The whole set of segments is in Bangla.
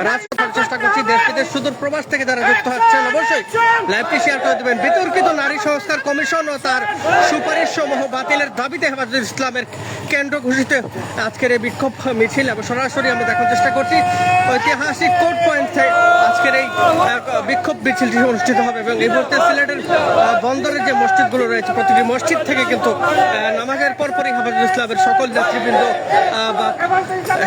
রাজপথের চেষ্টা করছি। দেশ বিদেশ সুদূর প্রবাস থেকে যারা যুক্ত হচ্ছেন অবশ্যই লাইভটি শেয়ার করে দেবেন। বিতর্কিত নারী সংস্কার কমিশন ও তার সুপারিশ সমূহ বাতিলের দাবিতে হেফাজতে ইসলামের কেন্দ্র ঘোষিত আজকের এই বিক্ষোভ মিছিল এবং সরাসরি আমরা দেখার চেষ্টা করছি ঐতিহাসিক কোর্ট পয়েন্ট থেকে আজকের এই বিক্ষোভ মিছিলটি অনুষ্ঠিত হবে। এবং এই মুহূর্তে সিলেটের বন্দরের যে মসজিদগুলো রয়েছে প্রতিটি মসজিদ থেকে কিন্তু নামাজের পরপরই হেফাজতে ইসলামের সকল যাত্রীবৃন্দ বা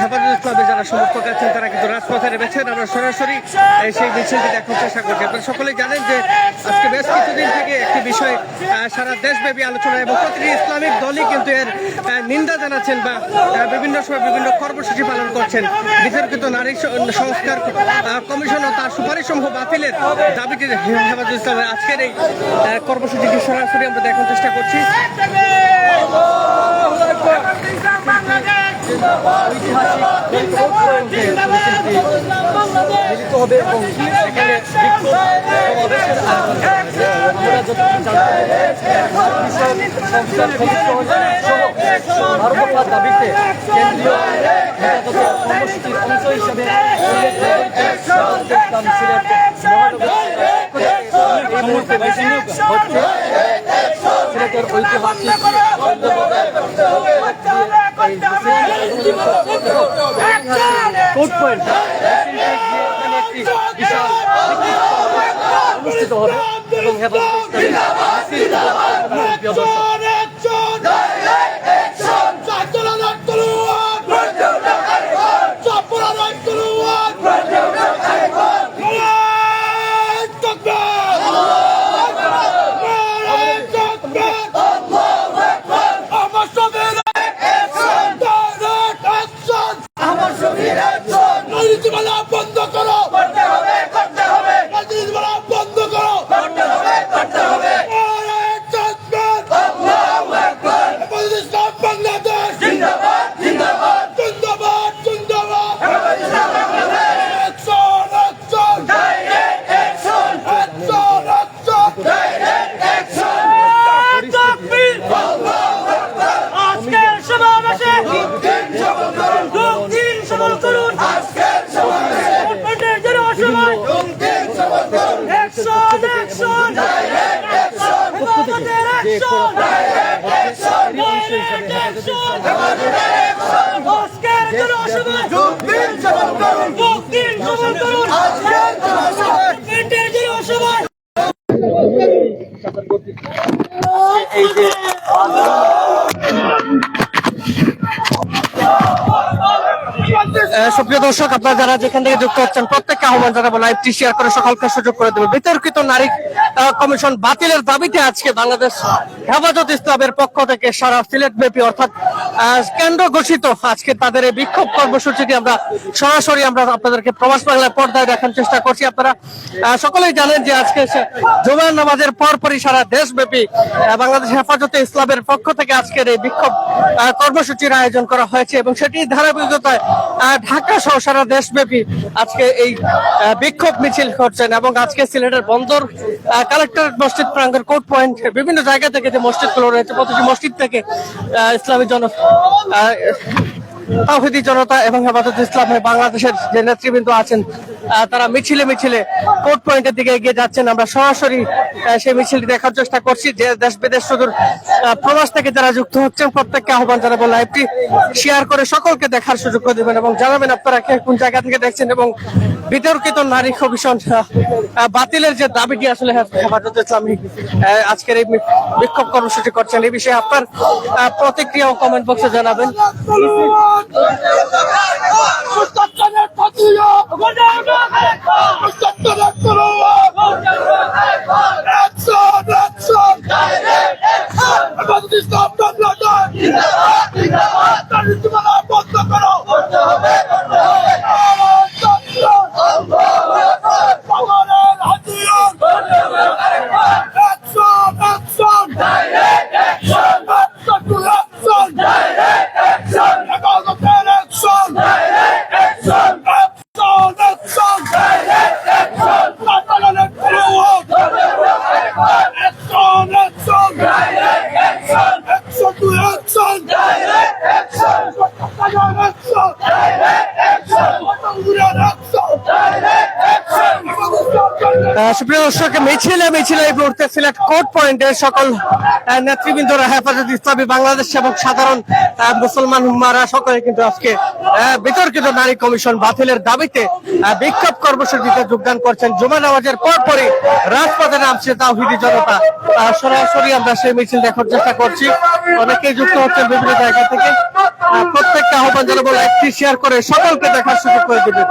হেফাজতে ইসলামের যারা সমর্থক আছেন তারা কিন্তু রাজপথে নেমেছেন। আমরা সরাসরি সেই মিছিলটি দেখার চেষ্টা করছি। আপনারা সকলেই জানেন যে আজকে বেশ কিছুদিন থেকে একটি বিষয় সারা দেশব্যাপী আলোচনা এবং প্রতিটি ইসলামিক দলই কিন্তু এর নিন্দা জানাচ্ছেন বা বিভিন্ন সময় বিভিন্ন কর্মসূচি পালন করছেন। বিতর্কিত নারী সংস্কার কমিশন ও তার সুপারিশ সমূহ বাতিলের দাবিটি হেফাজতে ইসলামের আজকের এই কর্মসূচিটি সরাসরি আমরা দেখার চেষ্টা করছি। মিলিত হবে এবং এখানে ভারতের দাবিতে কেন্দ্রীয় কর্মসূচির অংশ হিসেবে এই মুহূর্তে মিছিল হচ্ছে সিলেটের ঐতিহাসিক কোর্ট পয়েন্ট একটি বিশাল অনুষ্ঠিত হবে এবং বন্ধ করো, করতে হবে, করতে হবে, বন্ধ করো, করতে হবে, করতে হবে। বাংলাদেশ জিন্দাবাদ, জিন্দাবাদ, জিন্দাবাদ, জিন্দাবাদ। Action, action, direct action, action, action, direct action. তাকবীর, আল্লাহু আকবার। আজকের সমাবেশে দুঃখিন সবল করুন, দুঃখিন সবল করুন। আজকের সমাবেশে এই যে সুপ্রিয় দর্শক, আপনারা যারা যেখান থেকে যুক্ত হচ্ছেন প্রত্যেককে আহ্বান জানাবো লাইভটি শেয়ার করে সকলকে সুযোগ করে দেবে। বিতর্কিত নারী কমিশন বাতিলের দাবিতে আজকে বাংলাদেশ হেফাজতে ইসলামের পক্ষ থেকে সারা সিলেট ব্যাপী অর্থাৎ কেন্দ্র ঘোষিত আজকে তাদের এই বিক্ষোভ কর্মসূচিটি আমরা সরাসরি আপনাদেরকে প্রবাস বাংলার পর্দায় দেখার চেষ্টা করছি। আপনারা সকলেই জানেন যে আজকে জুমার নামাজের পরপরই সারা দেশব্যাপী বাংলাদেশ হেফাজতে ইসলামের পক্ষ থেকে আজকের এই বিক্ষোভ কর্মসূচির আয়োজন করা হয়েছে এবং সেটি ধারাবাহিকতায় ঢাকা সহ সারা দেশব্যাপী আজকে এই বিক্ষোভ মিছিল করছেন। এবং আজকে সিলেটের বন্দর কালেক্টরেট মসজিদ প্রাঙ্গণ কোর্ট পয়েন্ট বিভিন্ন জায়গা থেকে যে মসজিদগুলো রয়েছে প্রতিটি মসজিদ থেকে ইসলামী তাওহীদি জনতা এবং হেফাজতে ইসলামের বাংলাদেশের যে নেতৃবৃন্দ আছেন তারা মিছিলে মিছিলে কোর্ট পয়েন্টের দিকে এগিয়ে যাচ্ছেন। আমরা সরাসরি সেই মিছিলটি দেখার চেষ্টা করছি। যে দেশ বিদেশ সুদূর প্রবাস থেকে যারা যুক্ত হচ্ছেন প্রত্যেককে আহ্বান জানাবো লাইভটি শেয়ার করে সকলকে দেখার সুযোগ করে দেবেন এবং জানাবেন আপনারা কে কোন জায়গা থেকে দেখছেন এবং বিতর্কিত নারী কমিশন বাতিলের যে দাবিটি আসলে হেফাজতে ইসলামী আজকের এই বিক্ষোভ কর্মসূচি করছেন এই বিষয়ে আপনার প্রতিক্রিয়া ও কমেন্ট বক্সে জানাবেন। Action! সুপ্রিয় দর্শক, মিছিলে এই মুহূর্তে সিলেট কোর্ট পয়েন্টে সকল নেতৃবৃন্দরা, হেফাজত ইসলামী বাংলাদেশ এবং সাধারণ মুসলমান উম্মারা সকলে কিন্তু আজকে বিতর্কিত নারী কমিশন বাতিলের দাবিতে বিক্ষোভ কর্মসূচিতে যোগদান করছেন। জুমা নামাজের পরপরই রাজপথে নামছে তাওহীদি জনতা। সরাসরি আমরা সেই মিছিল দেখার চেষ্টা করছি। অনেকেই যুক্ত হচ্ছেন বিভিন্ন জায়গা থেকে। প্রত্যেকটা আহ্বান জানাবো লাইভটি শেয়ার করে সকলকে দেখার সুযোগ করে দেবেন।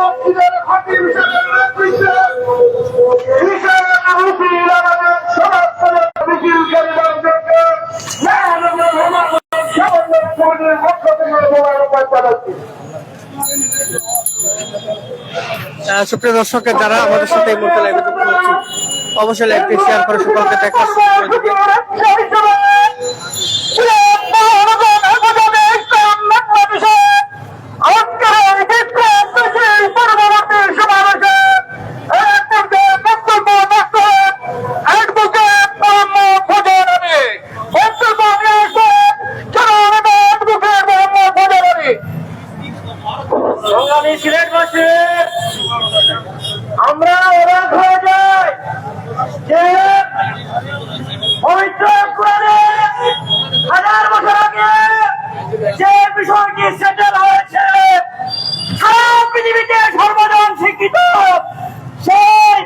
সুপ্রিয় দর্শকের যারা আমাদের সাথে এই মুহূর্তে লাইভে যুক্ত হচ্ছি, অবশ্যই লাইভটি শেয়ার করে সকলকে দেখার সুযোগ করে দেবেন। আমরা অবাক হয়ে যাই যে পবিত্র কোরআনে 1000 বছর আগে যে বিষয়টি সেটেল হয়েছে, সারা পৃথিবীতে সর্বজন স্বীকৃত, সেই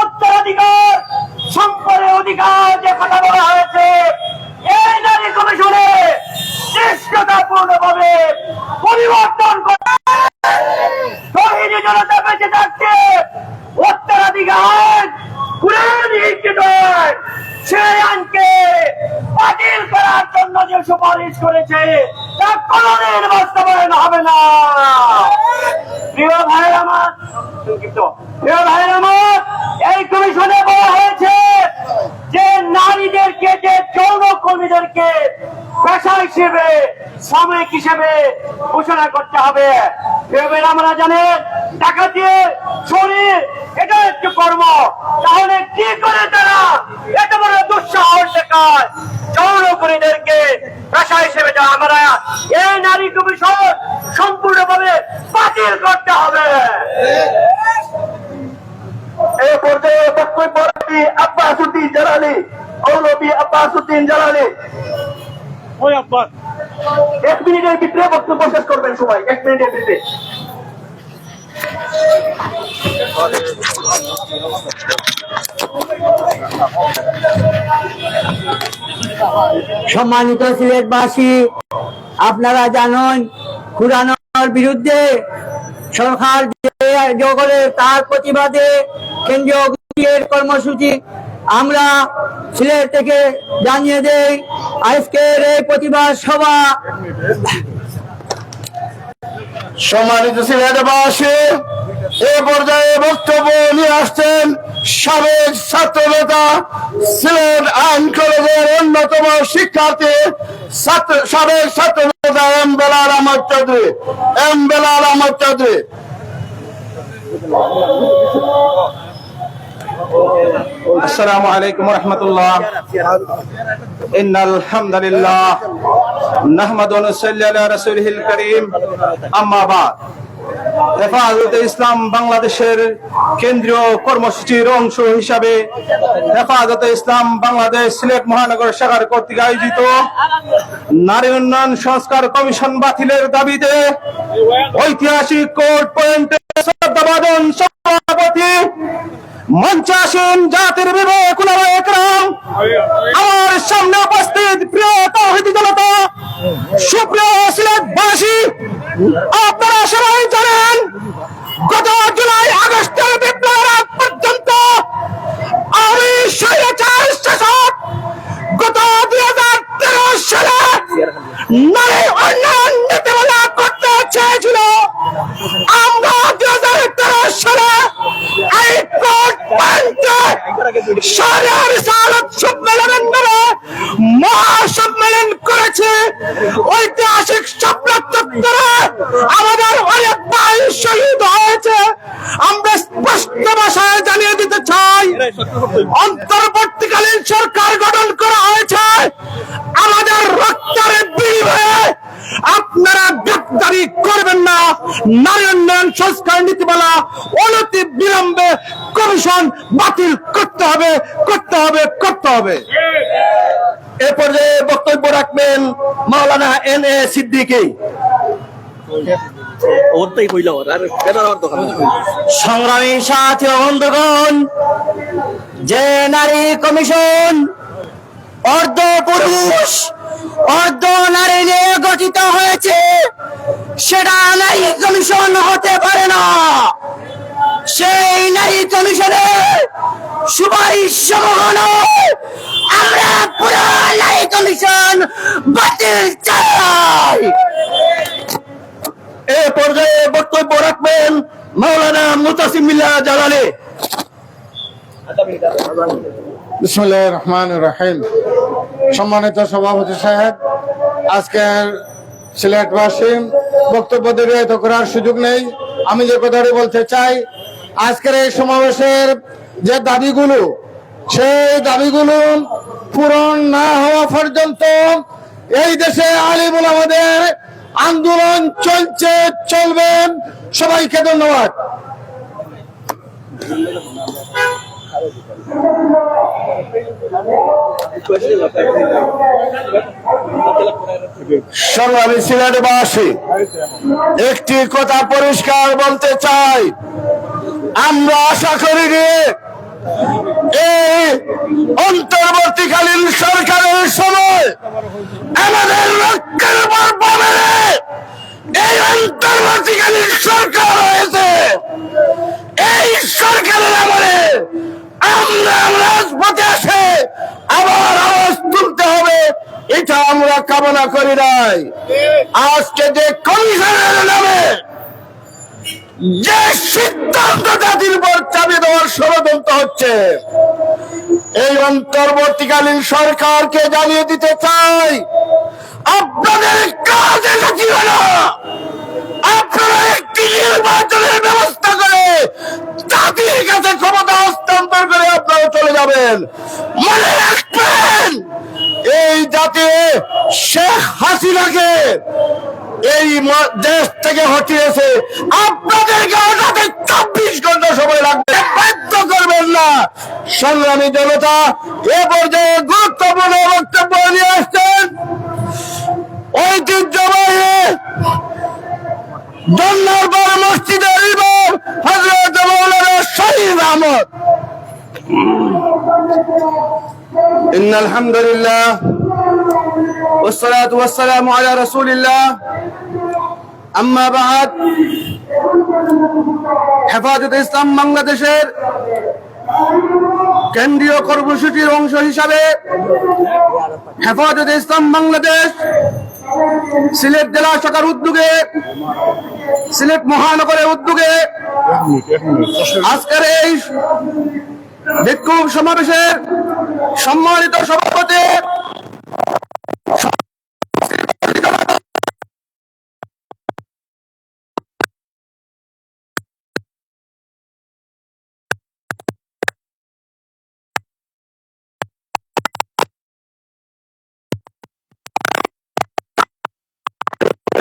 উত্তরাধিকার সম্পদের অধিকার যে কথা বলা হয়েছে, এই নারী কমিশনে দৃষ্টতাপূর্ণভাবে পরিবর্তন করে তাওহীদি জনতা বেঁচে থাকছে। উত্তরাধিকার কুরআন লিখিত সেই আইনকে বাতিল করার জন্য যে সুপারিশ করেছে তা কোনদিন বাস্তবায়ন হবে না। প্রিয় ভাইয়ের আমার, এই কমিশনে বলা হয়েছে যে নারীদেরকে, যে যৌন কর্মীদেরকে পেশা হিসেবে, শ্রমিক হিসেবে ঘোষণা করতে হবে। আমরা জানেন ডাকাতি, চুরি এটা একটি কর্ম, তাহলে কি করে তারা এত বড় দুঃসাহস দেখায় যৌন কর্মীদেরকে পেশা হিসেবে? আমরা এই নারী কমিশন সম্পূর্ণভাবে বাতিল করতে হবে। এই পর্যায়ে বক্তব্য রাখি আব্বাসউদ্দিন জালালী, মৌলভী আব্বাসউদ্দিন জালালী। ওই আব্বাস 1 মিনিটের ভিতরে বক্তব্য শেষ করবেন সবাই, 1 মিনিটের ভিতরে। সম্মানিত সিলেটবাসী, আপনারা জানেন কুরআনের বিরুদ্ধে সরকার যে করে তার প্রতিবাদে কেন্দ্রীয় কর্মসূচি আমরা সিলেট থেকে জানিয়ে দেই। আজকের এই প্রতিবাদ সভা সম্মানিত সিলেটবাসী, এ পর্যায়ে বক্তব্য নিয়ে আসছেন সাবেক ছাত্র নেতা, সিলেট আইন কলেজের অন্যতম শিক্ষার্থী, সাবেক ছাত্র নেতা এম বেলাল আহমদ চৌধুরী। আসসালামু আলাইকুম ওয়া রাহমাতুল্লাহ। ইন্নাল হামদুলিল্লাহ নাহমাদুহু ওয়া নুসাল্লি আলা রাসূলিল কারীম, আম্মা বাদ। হেফাজতে ইসলাম বাংলাদেশের কেন্দ্রীয় কর্মসূচির অংশ হিসাবে হেফাজতে ইসলাম বাংলাদেশ সিলেট মহানগর শাখার কর্তৃক আয়োজিত নারী উন্নয়ন সংস্কার কমিশন বাতিলের দাবিতে ঐতিহাসিক কোর্ট পয়েন্টে শ্রদ্ধাভাজন সভাপতি, মঞ্চাসীন জাতির বিবেক উলামায়ে কেরাম, আমার সামনে উপস্থিত প্রিয় তাওহীদি জনতা, সুপ্রিয় সিলেটবাসী, আপনারা সবাই জানেন গত জুলাই আগস্টের বিপ্লবের আগ পর্যন্ত আমি স্বৈরাচার শাসক গত 2013 সালে নারী উন্নয়ন নীতিমালা করতে চেয়েছিল। আমরা 2013 সালে এই কোর্ট পয়েন্টে শহরের রিসালাত সম্মেলনের নামে মহাসম্মেলন করেছে। ঐতিহাসিক শাপলা চত্বরে আমাদের অনেক ভাই শহীদ হয়েছে। আমরা স্পষ্ট ভাষায় জানিয়ে দিতে চাই, অন্তর্বর্তীকালীন সরকার গঠন করা হয়েছে আমাদের রক্তের বিনিময়ে, আপনারা গ্রেফতারি করবেন না। নারী উন্নয়ন সংস্কার নীতিমালা অনতি বিলম্বে কমিশন বাতিল করতে হবে, করতে হবে, করতে হবে। এ পর্যায়ে বক্তব্য রাখবেন মাওলানা NA সিদ্দিকী। সংগ্রামী সাথী ও বন্ধুগণ, যে নারী কমিশন অর্ধ পুরুষ অর্ধ নারী নিয়ে গঠিত হয়েছে, সেটা নারী কমিশন হতে পারে না। সেই নারী কমিশনের সুপারিশ সমূহ নয়, আমরা পুরো নারী কমিশন বাতিল চাই। এ পর্যায়ে বক্তব্য রাখবেন মাওলানা মুতাসিম বিল্লাহ জালালী। বিসমিল্লাহির রহমানির রহিম। সম্মানিত সভাপতি সাহেব, আজকের সিলেটবাসী বক্তব্য দীর্ঘায়িত করার সুযোগ নেই। আমি যে কথাটি বলতে চাই, আজকের এই সমাবেশের যে দাবিগুলো, সেই দাবিগুলো পূরণ না হওয়া পর্যন্ত এই দেশে আলিম উলামাদের আন্দোলন চলছে, চলবে। সবাইকে ধন্যবাদ। সংগ্রামী সিলেটবাসী, একটি কথা পরিষ্কার বলতে চাই, আমরা আশা করি যে এই অন্তর্বর্তীকালীন সরকারের সময় আমাদের রক্ষার উপর পাবে। এই অন্তর্বর্তীকালীন সরকার হয়েছে, এই সরকারের আমলে আমরা রাজপথে আসে আবার আওয়াজ তুলতে হবে, এটা আমরা কামনা করি নাই। আজকে যে কমিশনের নামে যে সিদ্ধান্ত জাতির উপর চাপিয়ে দেওয়ার ষড়যন্ত্র হচ্ছে, এই অন্তর্বর্তীকালীন সরকারকে জানিয়ে দিতে চাই, আপনাদের কাজ এটা ছিল না। আপনারা একটি নির্বাচনের ব্যবস্থা করে জাতির কাছে ক্ষমতা হস্তান্তর করে আপনারা চলে যাবেন। মনে রাখবেন, এই জাতি শেখ হাসিনাকে এই দেশ থেকে হটিয়েছে, আপনাদেরকে হঠাৎ 24 ঘন্টা সময় লাগবে, বাধ্য করবেন না। সংগ্রামী জনতা, এ পর্যায়ে গুরুত্বপূর্ণ বক্তব্য নিয়ে আসছেন ঐতিহ্যবাহী জন্নারপাড় মসজিদের ইমাম হযরত মাওলানা শহীদ আহমদ। ইন্নাল হামদুলিল্লাহ ওয়াসসালাতু ওয়াসসালামু আলা রাসূলিল্লাহ, আম্মা বা'দ। হেফাজতে ইসলাম বাংলাদেশের কেন্দ্রীয় কর্মসূচির অংশ হিসাবে হেফাজতে ইসলাম বাংলাদেশ সিলেট জেলা শাখার উদ্যোগে, সিলেট মহানগরের উদ্যোগে আজকের এই বিক্ষোভ সমাবেশের সম্মানিত সভাপতি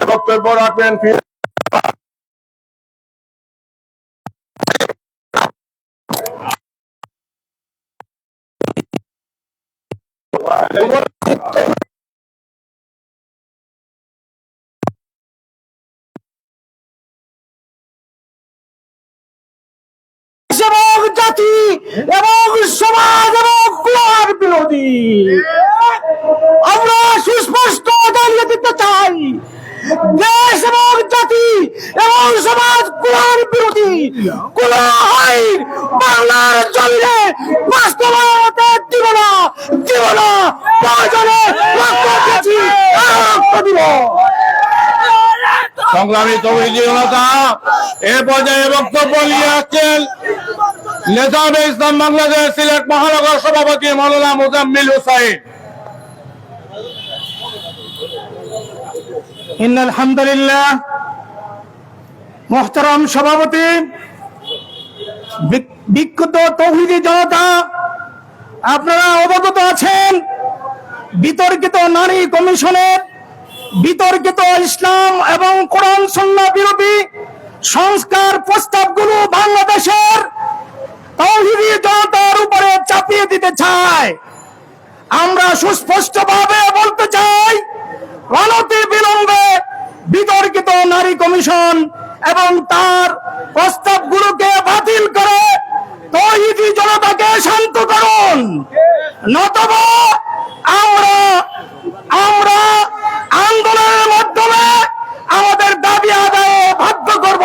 বক্তব্য রাখবেন জাতি এবং সমাজ এবং কুলার বিরোধী। আমরা সুস্পষ্ট জানিয়ে দিতে চাই, দেশ এবং জাতি এবং সমাজ কুলার বিরোধী। কোন আইন বাংলার জমিনে বাস্তবায়ন হতে দিব না, দিব না। প্রয়োজনে রক্ত দিয়েছি, রক্ত দিব। সংগ্রামী তৌহিদি জনতা, এ পর্যায়ে বক্তব্য নিয়ে আসছেন নেজামে ইসলাম বাংলাদেশ সিলেট মহানগর সভাপতি মাওলানা মুজাম্মিল হুসাইন। ইন্নাল হামদুলিল্লাহ। মোহতারাম সভাপতি, বিক্ষুব্ধ তৌহিদি জনতা, আপনারা অবগত আছেন বিতর্কিত নারী কমিশনের বিতর্কিত ইসলাম এবং কোরআন সুন্নাহ বিরোধী সংস্কার প্রস্তাবগুলো বাংলাদেশের তাওহীদি জনতার উপরে চাপিয়ে দিতে চায়। আমরা সুস্পষ্টভাবে বলতে চাই, অনতি বিলম্বে বিতর্কিত নারী কমিশন এবং তার প্রস্তাবগুলোকে বাতিল করে তাওহীদি জনতাকে শান্ত করুন, নতুবা আমরা আন্দোলনের মাধ্যমে আমাদের দাবি আদায়ে বাধ্য করব।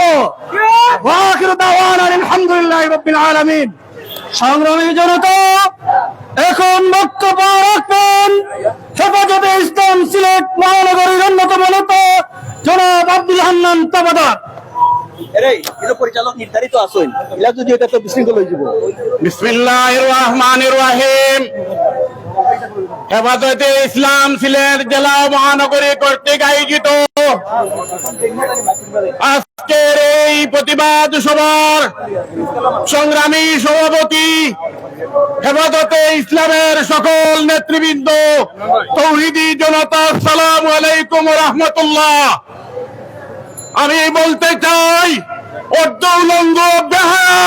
ওয়া আখিরু দাওয়ানা আলহামদুলিল্লাহি রাব্বিল আলামিন। সংগ্রামী জনতা, এখন বক্তব্য রাখবেন হেফাজতে ইসলাম সিলেট মহানগরীর অন্যতম নেতা জনাব আব্দুল হান্নান তাবাদার। বিসমিল্লাহির রহমানির রহিম। হেফাজতে ইসলাম সিলেট জেলা মহানগরী কর্তৃক আয়োজিত আজকের এই প্রতিবাদ সভার সংগ্রামী সভাপতি, হেফাজতে ইসলামের সকল নেতৃবৃন্দ, তাওহীদি জনতা, আসসালামু আলাইকুম ওয়া রাহমাতুল্লাহ। আমি বলতে চাই, অর্ধউলঙ্গ বেহায়া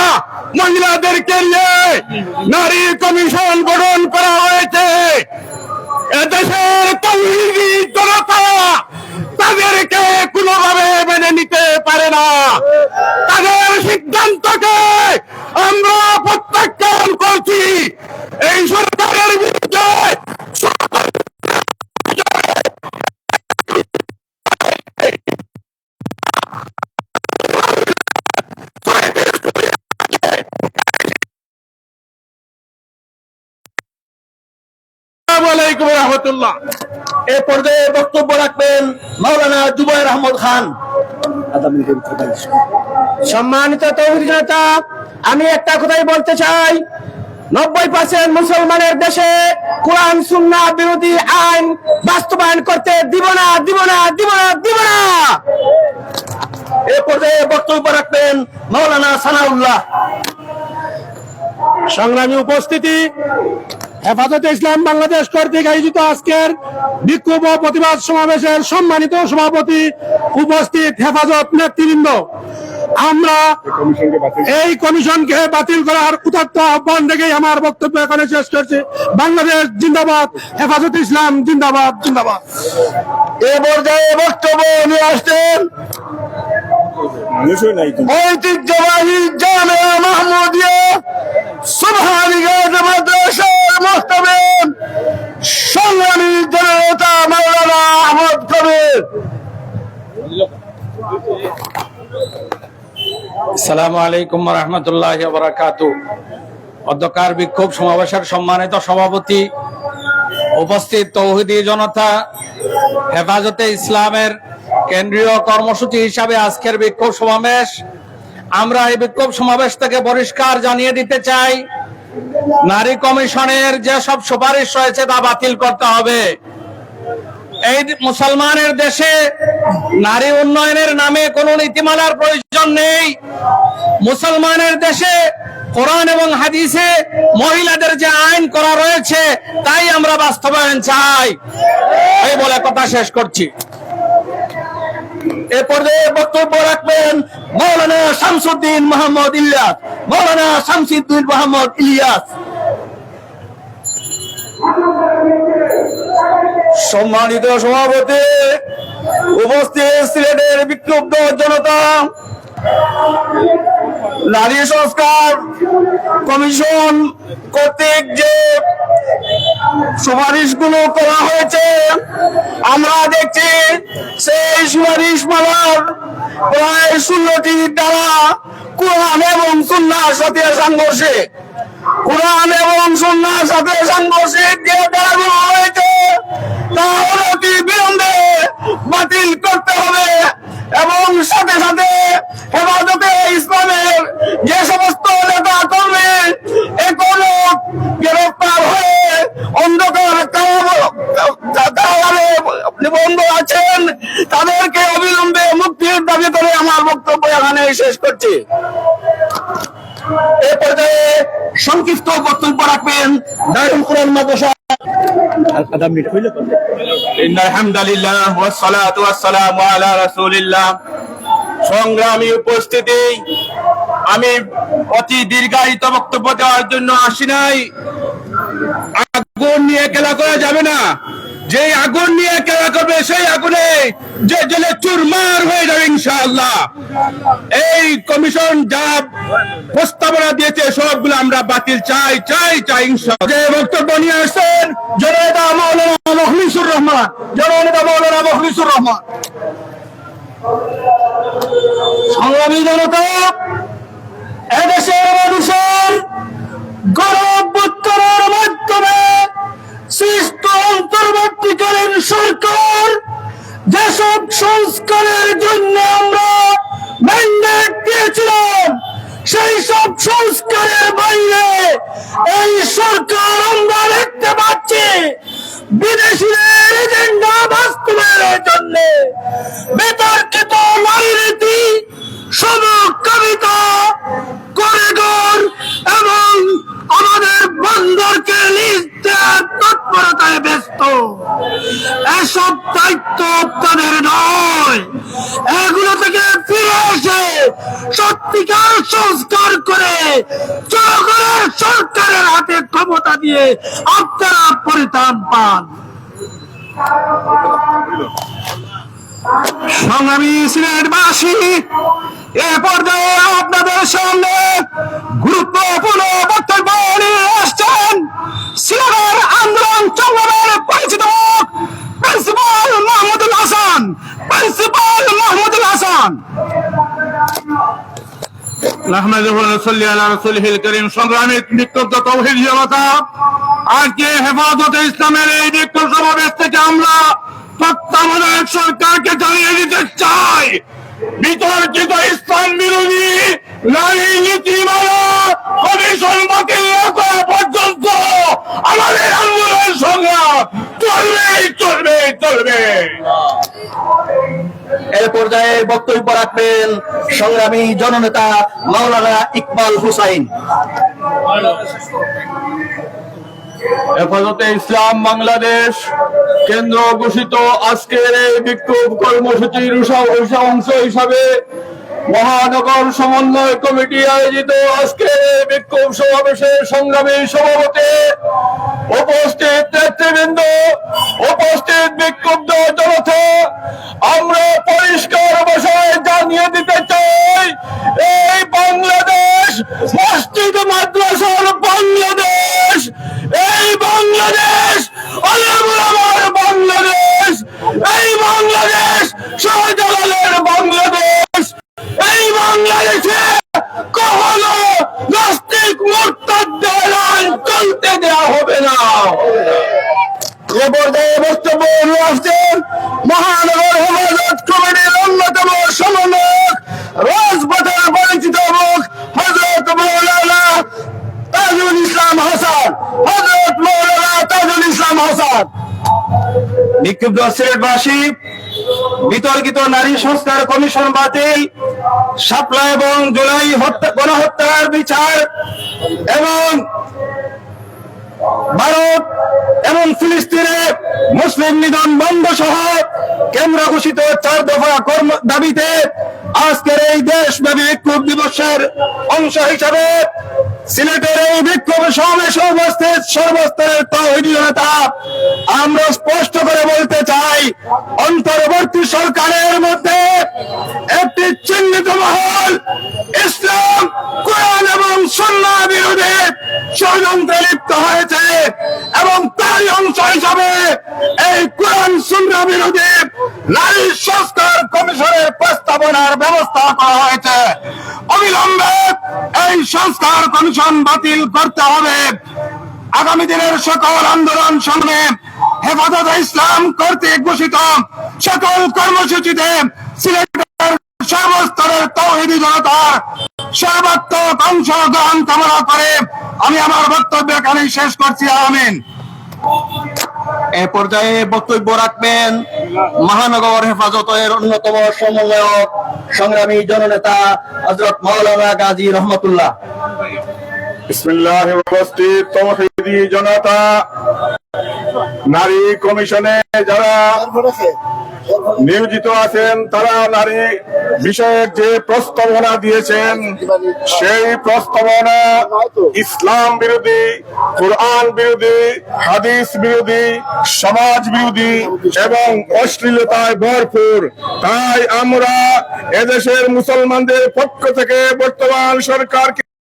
মহিলাদেরকে নিয়ে নারী কমিশন গঠন করা হয়েছে। এদেশের তাওহীদি জনতা তাদেরকে কোনোভাবে মেনে নিতে পারে না। তাদের সিদ্ধান্তকে আমরা প্রত্যাখ্যান করছি। এই সরকারের বিরুদ্ধে এ পর্যায়ে বক্তব্য রাখবেন মাওলানা জুবায়ের আহমদ খান। সম্মানিত তাওহীদি জনতা, আমি একটা কথাই বলতে চাই, 90% মুসলমানের দেশে কোরআন সুন্নাহ বিরোধী আইন বাস্তবায়ন করতে দিব না। এ পর্যায়ে বক্তব্য রাখবেন মাওলানা সানাউল্লাহ। সংগ্রামী উপস্থিতি, হেফাজতে ইসলাম বাংলাদেশ কর্তৃক আয়োজিত আজকের বিক্ষোভ ও প্রতিবাদ সমাবেশের সম্মানিত সভাপতি, উপস্থিত হেফাজত নেতৃবৃন্দ, আমরা এই কমিশনকে বাতিল করার উদাত্ত আহ্বান রেখেই আমার বক্তব্য এখানে শেষ করছি। বাংলাদেশ জিন্দাবাদ, হেফাজতে ইসলাম জিন্দাবাদ। এ পর্যায়ে বক্তব্য নিয়ে আসছেন ঐতিহ্যবাহী জামিয়া মাহমুদিয়া সুবহানিগঞ্জ মাদ্রাসার মুহতামিম সংগ্রামী জননেতা মাওলানা আহমদ কবির। আসসালামু আলাইকুম ওয়া রাহমাতুল্লাহি ওয়া বারাকাতুহু। অধ্যকার বিক্ষোভ সমাবেশের সম্মানিত সভাপতি, উপস্থিত তাওহীদি জনতা, হেফাজতে ইসলামের কেন্দ্রীয় কর্মসূচি হিসাবে আজকের বিক্ষোভ সমাবেশ। আমরা এই বিক্ষোভ সমাবেশ থেকে পরিষ্কার জানিয়ে দিতে চাই, নারী কমিশনের যে সব সুপারিশ রয়েছে তা বাতিল করতে হবে। এই মুসলমানের দেশে নারী উন্নয়নের নামে কোনো নীতিমালার প্রয়োজন নেই। মুসলমানের দেশে কোরআন এবং হাদিসে মহিলাদের যে আইন করা রয়েছে তাই আমরা বাস্তবায়ন চাই। এই বলে কথা শেষ করছি। এ পর্যায়ে বক্তব্য রাখবেন মাওলানা শামসুদ্দিন মোহাম্মদ ইলিয়াস। মাওলানা শামসুদ্দিন মোহাম্মদ ইলিয়াস। সম্মানিত সভাপতি, উপস্থিত সিলেটের বিক্ষুব্ধ জনতা, নারী সংস্কার কমিশন কর্তৃক যে সুপারিশগুলো করা হয়েছে, আমরা দেখছি সেই সুপারিশ মালার প্রায় 16টি দ্বারা কোরআন এবং সুন্নাহর সাথে সংঘর্ষে যে ধারাগুলো হয়েছে তা অনতি বিলম্বে বাতিল করতে হবে এবং সাথে সাথে হেফাজতে ইসলামের যে সমস্ত নেতা কর্মী এখনো গ্রেফতার হয়ে অন্ধকার কারাগারে নিবন্ধ আছেন, তাদেরকে অবিলম্বে মুক্তির দাবি করে আমার বক্তব্য এখানে শেষ করছি। এ পর্যায়ে সংক্ষিপ্ত বক্তব্য রাখবেন দারুল কুরআন মাদ্রাসা আলহামদুলিল্লাহ ওয়াসসালাতু ওয়াসসালামু আলা রাসূলিল্লাহ। সংগ্রামী উপস্থিতি, আমি অতি দীর্ঘায়িত বক্তব্য দেওয়ার জন্য আসি নাই। আগুন নিয়ে খেলা করা যাবে না। যে আগুন নিয়ে খেলা করবে সেই আগুনে যে জেলে চুরমার হয়ে যাবে ইনশাআল্লাহ। এই কমিশন যা প্রস্তাবনা দিয়েছে সবগুলো আমরা বাতিল চাই চাই চাই ইনশাআল্লাহ। যে বক্তব্য নিয়ে আসছেন জননেতা মাওলানা মুখলিসুর রহমান, জননেতা মাওলানা মুখলিসুর রহমান। সংগ্রামী জনতা, এদেশের মানুষের গণঅভ্যুত্থানের মাধ্যমে সৃষ্ট অন্তর্বর্তীকালীন সরকার যেসব সংস্কারের জন্য আমরা ম্যান্ডেট দিয়েছিলাম, সেই সব সংস্কারের বাইরে এই সরকার আমরা দেখতে পাচ্ছি বিদেশিদের এজেন্ডা বাস্তবায়নের জন্য বিতর্কিত নারী নীতি, সমকামিতা, করিডোর এবং আমাদের বন্দরকে লিজ দেওয়ার তৎপরতায় ব্যস্ত। এসব দায়িত্ব আপনাদের নয়। এগুলো থেকে ফিরে এসে সত্যিকার সংস্কার করে জনগণের সরকারের হাতে ক্ষমতা দিয়ে আপনারা পরিত্রাণ পান। সংগ্রামী সিলেটবাসী, এ পর্যায়ে আপনাদের সামনে গুরুত্বপূর্ণ বক্তব্য নিয়ে আসছেন সিলেটের আন্দোলন সংগ্রামের পরিচিত মুখ প্রিন্সিপাল মাহমুদুল হাসান। প্রিন্সিপাল মাহমুদুল হাসান। সংগ্রামী বিক্ষুব্ধ তৌহিদি জনতা, আজকে হেফাজতে ইসলামের এই বিক্ষোভ সমাবেশ থেকে আমরা তত্ত্বাবধায়ক সরকারকে জানিয়ে দিতে চাই, বিতর্কিত ইসলাম বিরোধী নারী নীতিমালা কমিশন বাতিল না করা পর্যন্ত আমাদের আন্দোলন সংগ্রাম চলবে চলবে চলবে। এ পর্যায়ে বক্তব্য রাখবেন সংগ্রামী জননেতা মাওলানা ইকবাল হুসাইন। হেফাজতে ইসলাম বাংলাদেশ কেন্দ্র ঘোষিত আজকের এই বিক্ষোভ কর্মসূচির অংশ হিসাবে মহানগর সমন্বয় কমিটি আয়োজিত আজকের এই বিক্ষোভ সমাবেশের সংগ্রামী সভাপতি, উপস্থিত নেতৃবৃন্দ, উপস্থিত বিক্ষুব্ধ জনতা, আমরা পরিষ্কার ভাষায় জানিয়ে দিতে চাই, এই বাংলাদেশ মসজিদ মাদ্রাসার বাংলাদেশ, এই বাংলাদেশ আলেমুলামার বাংলাদেশ, এই বাংলাদেশ শাহজালালের বাংলাদেশ, এই বাংলাদেশে কখনো নাস্তিক মুরতাদদের আইন চলতে দেওয়া হবে না। এ পর্যায়ে বক্তব্য নিয়ে আসছেন মহানগর হেফাজত কমিটির অন্যতম সমন্বয়ক, রাজপথের পরিচিত মুখ হযরত মাওলানা তাজুল ইসলাম হাসান। হযরত মাওলানা তাজুল ইসলাম হাসান। বিক্ষুব্ধ সিলেটবাসী, বিতর্কিত নারী সংস্কার কমিশন বাতিল, শাপলা এবং জুলাই গণহত্যার বিচার এবং ভারত এবং ফিলিস্তিনে মুসলিম নিধন বন্ধ সহ কেন্দ্র ঘোষিত 4 দফা দাবিতে আজকের এই দেশব্যাপী বিক্ষোভ দিবসের অংশ হিসাবে সিলেটের এই বিক্ষোভ সমাবেশে উপস্থিত সর্বস্তরের তৌহিদি জনতা, আমরা স্পষ্ট করে বলতে চাই, অন্তর্বর্তী সরকারের মধ্যে একটি চিহ্নিত মহল ইসলাম, কোরআন এবং সুন্নাহ বিরোধী ষড়যন্ত্রে লিপ্ত হয়েছে এবং তারই অংশ হিসাবে এই কোরআন সুন্নাহ বিরোধী নারী সংস্কার কমিশনের প্রস্তাবনার ব্যবস্থা করা হয়েছে। অবিলম্বে এই সংস্কার কমিশন বাতিল করতে হবে। আগামী দিনের সকল আন্দোলন সামনে হেফাজতে ইসলাম কর্তৃক ঘোষিত সকল কর্মসূচিতে সিলেটের সর্বস্তরের তৌহিদি জনতার সর্বাত্মক অংশগ্রহণ কামনা করে আমি আমার বক্তব্য এখানেই শেষ করছি। আমিন। এ পর্যায়ে বক্তব্য রাখবেন মহানগর হেফাজতের অন্যতম সমন্বয়ক, সংগ্রামী জননেতা হযরত মাওলানা গাজী রহমতুল্লাহ। বিসমিল্লাহির উপস্থিত তৌহিদি জনতা, নারী কমিশনে যারা নিয়োজিত আছেন তারা নারী বিষয়ক যে প্রস্তাবনা দিয়েছেন সেই প্রস্তাবনা ইসলাম বিরোধী, কোরআন বিরোধী, হাদিস বিরোধী, সমাজ বিরোধী এবং অশ্লীলতায় ভরপুর। তাই আমরা এদেশের মুসলমানদের পক্ষ থেকে বর্তমান সরকারকে